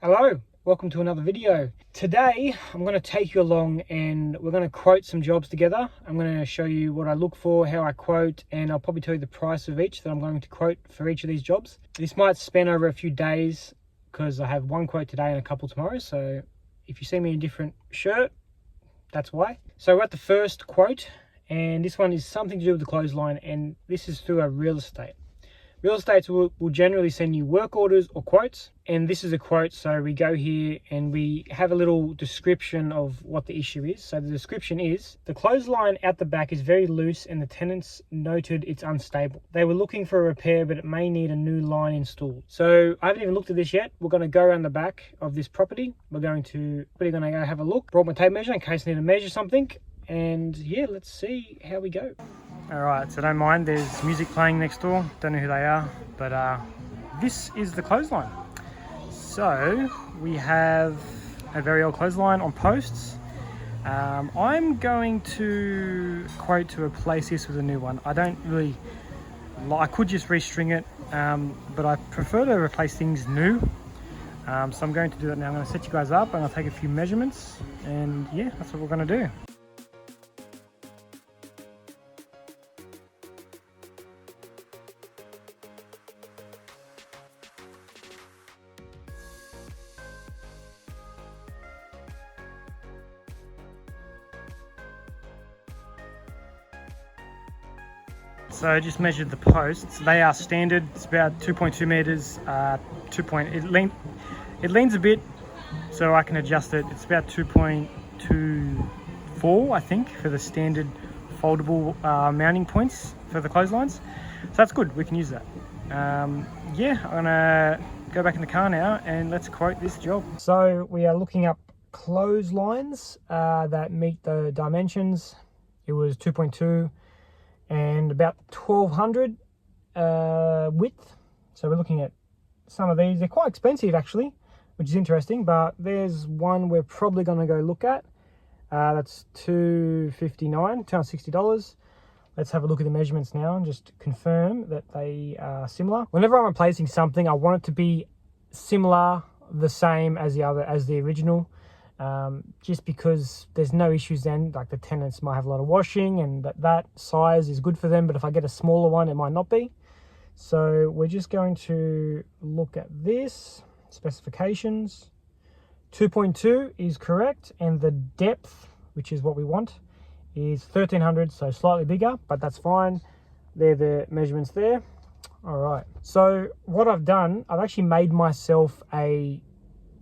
Hello, welcome to another video. Today I'm going to take you along and we're going to quote some jobs together. I'm going to show you what I look for, how I quote, and I'll probably tell you the price of each that I'm going to quote for each of these jobs. This might span over a few days because I have one quote today and a couple tomorrow, so if you see me in a different shirt, that's why. So we're at the first quote, and this one is something to do with the clothesline, and this is through a real estate. Real estates will generally send you work orders or quotes, and this is a quote. So we go here and we have a little description of what the issue is. So the description is, the clothesline out the back is very loose and the tenants noted it's unstable. They were looking for a repair, but it may need a new line installed. So I haven't even looked at this yet. We're going to go around the back of this property. We're going to go have a look. Brought my tape measure in case I need to measure something. And yeah, let's see how we go. All right, so don't mind, there's music playing next door. Don't know who they are, but this is the clothesline. So we have a very old clothesline on posts. I'm going to quote to replace this with a new one. I don't really, I could just restring it, but I prefer to replace things new. So I'm going to do that now. I'm going to set you guys up and I'll take a few measurements, and yeah, that's what we're going to do. So I just measured the posts. They are standard. It's about 2.2 meters. It leans a bit, so I can adjust it. It's about 2.24, I think, for the standard foldable mounting points for the clotheslines. So that's good. We can use that. Yeah, I'm gonna go back in the car now and let's quote this job. So we are looking up clotheslines that meet the dimensions. It was 2.2. and about 1200 width. So we're looking at some of these. They're quite expensive actually, which is interesting, but there's one we're probably going to go look at. That's $260. Let's have a look at the measurements now and just confirm that they are similar. Whenever I'm replacing something, I want it to be similar, the same as the original. Just because there's no issues then, like the tenants might have a lot of washing and that size is good for them, but if I get a smaller one, it might not be. So we're just going to look at this, specifications. 2.2 is correct, and the depth, which is what we want, is 1300, so slightly bigger, but that's fine. They're the measurements there. All right, so what I've done, I've actually made myself a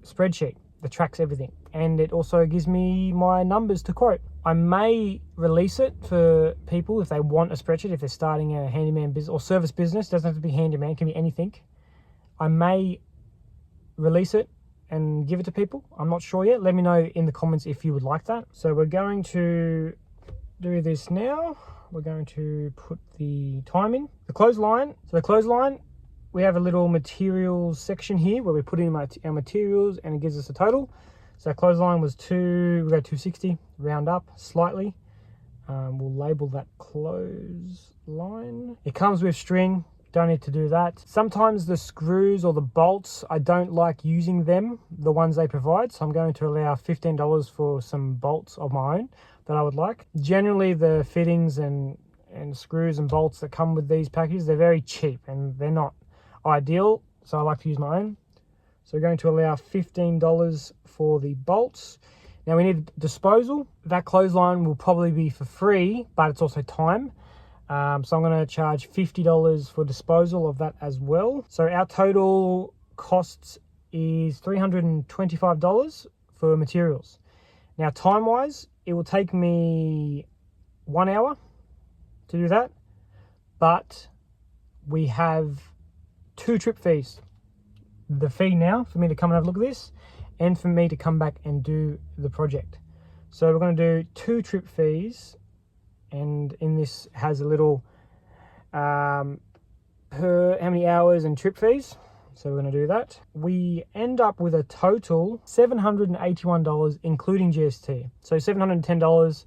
spreadsheet that tracks everything, and it also gives me my numbers to quote. I may release it for people if they want a spreadsheet, if they're starting a handyman business or service business. It doesn't have to be handyman, it can be anything. I may release it and give it to people. I'm not sure yet. Let me know in the comments if you would like that. So we're going to do this now. We're going to put the time in. The clothesline. So the clothesline, we have a little materials section here where we put in our materials and it gives us a total. So clothesline was we got 260, round up slightly. We'll label that clothesline. It comes with string, don't need to do that. Sometimes the screws or the bolts, I don't like using them, the ones they provide. So I'm going to allow $15 for some bolts of my own that I would like. Generally the fittings and screws and bolts that come with these packages, they're very cheap and they're not ideal, so I like to use my own. So we're going to allow $15 for the bolts. Now we need disposal. That clothesline will probably be for free, but it's also time. So I'm going to charge $50 for disposal of that as well. So our total costs is $325 for materials. Now time wise, it will take me 1 hour to do that, but we have 2 trip fees. The fee now for me to come and have a look at this, and for me to come back and do the project. So we're going to do 2 trip fees, and in this has a little per how many hours and trip fees. So we're going to do that. We end up with a total $781 including GST. So $710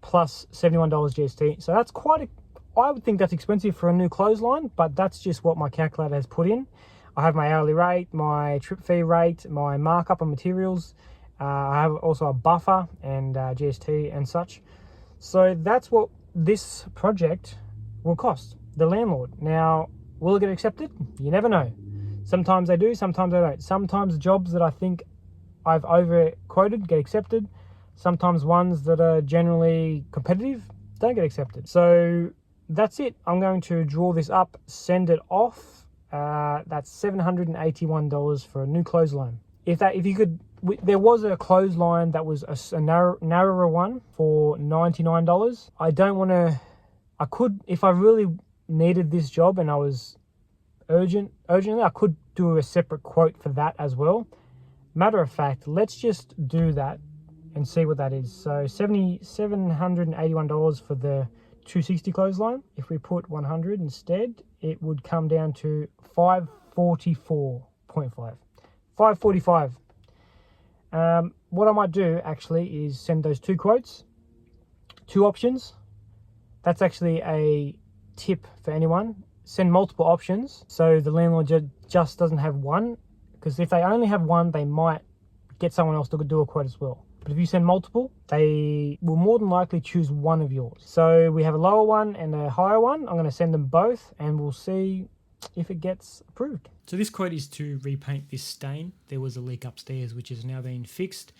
plus $71 GST. So that's quite I would think that's expensive for a new clothesline, but that's just what my calculator has put in. I have my hourly rate, my trip fee rate, my markup on materials. I have also a buffer and GST and such. So that's what this project will cost the landlord. Now, will it get accepted? You never know. Sometimes they do, sometimes they don't. Sometimes jobs that I think I've over quoted get accepted. Sometimes ones that are generally competitive don't get accepted. So that's it. I'm going to draw this up, send it off. That's $781 for a new clothesline. There was a clothesline that was a narrower one for $99. I don't want to. I could, if I really needed this job and I was urgently, I could do a separate quote for that as well. Matter of fact, let's just do that and see what that is. So $781 for the 260 clothesline. If we put 100 instead, it would come down to 544.5. 545. What I might do actually is send those two quotes, two options. That's actually a tip for anyone. Send multiple options so the landlord just doesn't have one, because if they only have one, they might get someone else to do a quote as well. But if you send multiple, they will more than likely choose one of yours. So we have a lower one and a higher one. I'm going to send them both and we'll see if it gets approved. So this quote is to repaint this stain. There was a leak upstairs which has now been fixed.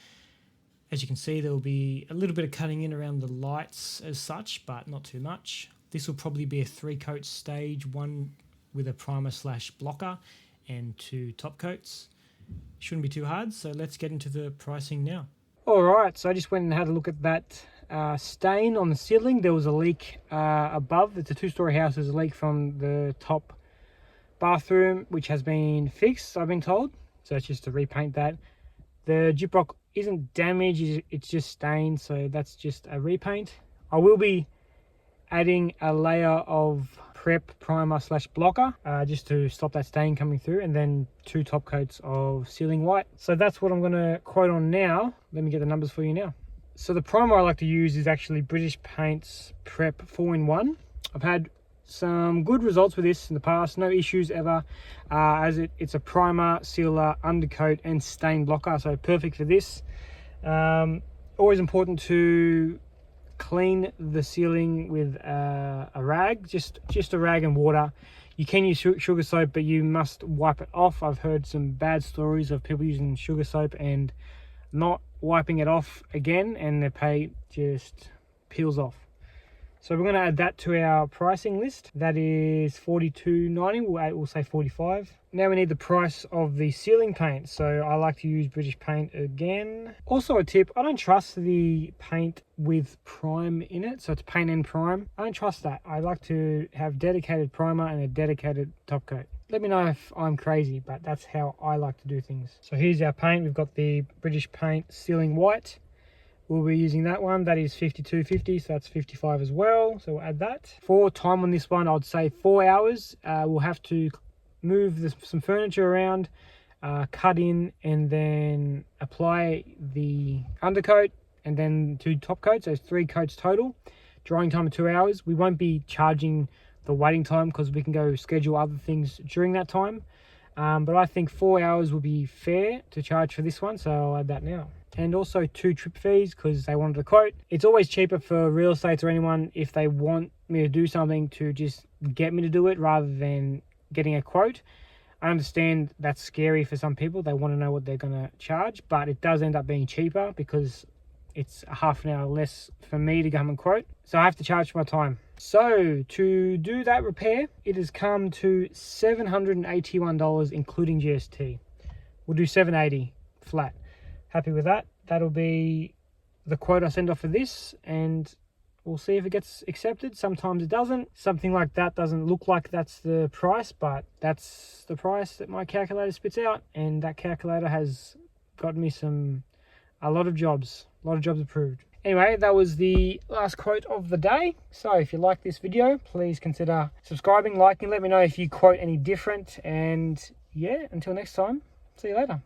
As you can see, there will be a little bit of cutting in around the lights as such, but not too much. This will probably be a 3-coat stage, one with a primer/blocker and 2 top coats. Shouldn't be too hard, so let's get into the pricing now. Alright, so I just went and had a look at that stain on the ceiling. There was a leak above. It's a 2-story house. There's a leak from the top bathroom, which has been fixed, I've been told. So it's just to repaint that. The gyprock isn't damaged, it's just stained, so that's just a repaint. I will be adding a layer of prep primer/blocker just to stop that stain coming through, and then 2 top coats of sealing white. So that's what I'm going to quote on now. Let me get the numbers for you now. So the primer I like to use is actually British Paint's Prep 4-in-1. I've had some good results with this in the past, no issues ever, as it's a primer, sealer, undercoat and stain blocker, so perfect for this. Always important to clean the ceiling with a rag, just a rag and water. You can use sugar soap, but you must wipe it off. I've heard some bad stories of people using sugar soap and not wiping it off again, and their paint just peels off. So we're going to add that to our pricing list. That is $42.90. We'll say 45. Now we need the price of the ceiling paint. So I like to use British Paint again. Also a tip, I don't trust the paint with prime in it. So it's paint and prime. I don't trust that. I like to have dedicated primer and a dedicated top coat. Let me know if I'm crazy, but that's how I like to do things. So here's our paint. We've got the British Paint Ceiling White. We'll be using that one. That is $52.50, so that's 55 as well. So we'll add that. For time on this one, I'd say 4 hours. We'll have to move some furniture around, cut in, and then apply the undercoat, and then 2 top coats. So 3 coats total. Drying time of 2 hours. We won't be charging the waiting time because we can go schedule other things during that time. But I think 4 hours will be fair to charge for this one, so I'll add that now. And also 2 trip fees because they wanted a quote. It's always cheaper for real estates or anyone if they want me to do something to just get me to do it rather than getting a quote. I understand that's scary for some people. They want to know what they're going to charge, but it does end up being cheaper because it's a half an hour less for me to come and quote. So I have to charge for my time. So to do that repair, it has come to $781 including GST. We'll do $780 flat. Happy with that. That'll be the quote I send off for this, and we'll see if it gets accepted. Sometimes it doesn't. Something like that doesn't look like that's the price, but that's the price that my calculator spits out, and that calculator has got me a lot of jobs approved. Anyway, that was the last quote of the day. So if you like this video, please consider subscribing, liking, let me know if you quote any different, and yeah, until next time, see you later.